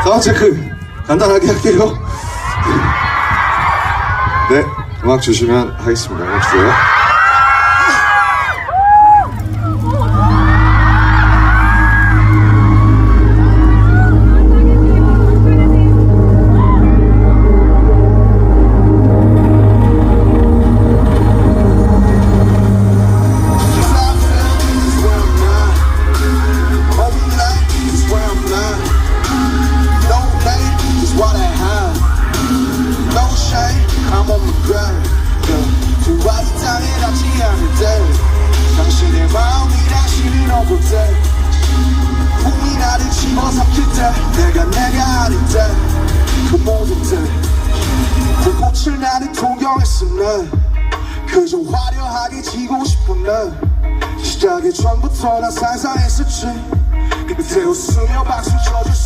사운드 체크 간단하게 할게요. 네, 음악 주시면 하겠습니다. 음악 주세요. 당신의 마음이 당신을 업을 때 꿈이 나를 집어삼킬 때 내가 아닐 때 그 모든 때 불꽃을 나는 동경했어 난 그저 화려하게 지고 싶은 난 시작의 전부터 난 상상했었지 그때 웃으며 박수 쳐줄 수